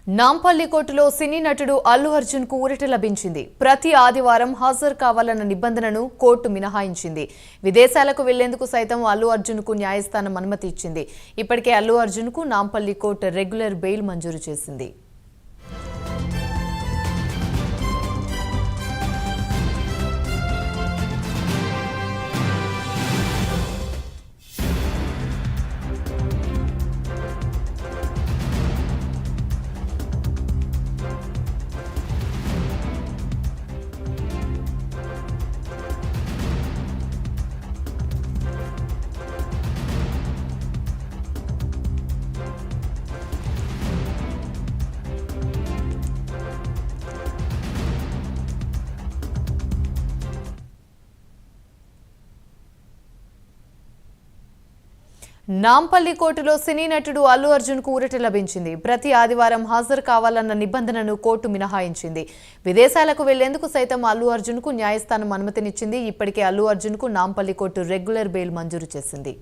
నాంపల్లి కోర్టులో సినీ నటుడు అల్లు అర్జున్ కు ఊరట లభించింది. ప్రతి ఆదివారం హాజరు కావాలన్న నిబంధనను కోర్టు మినహాయించింది. విదేశాలకు వెళ్లేందుకు సైతం అల్లు అర్జున్ కు న్యాయస్థానం అనుమతి ఇచ్చింది. ఇప్పటికే అల్లు అర్జున్ కు నాంపల్లి కోర్టు రెగ్యులర్ బెయిల్ మంజూరు చేసింది. నాంపల్లి కోర్టులో సినీ నటుడు అల్లు అర్జున్ కు ఊరట లభించింది. ప్రతి ఆదివారం హాజరు కావాలన్న నిబంధనను కోర్టు మినహాయించింది. విదేశాలకు వెళ్లేందుకు సైతం అల్లు అర్జున్ కు న్యాయస్థానం అనుమతినిచ్చింది. ఇప్పటికే అల్లు అర్జున్ కు నాంపల్లి కోర్టు రెగ్యులర్ బెయిల్ మంజూరు చేసింది.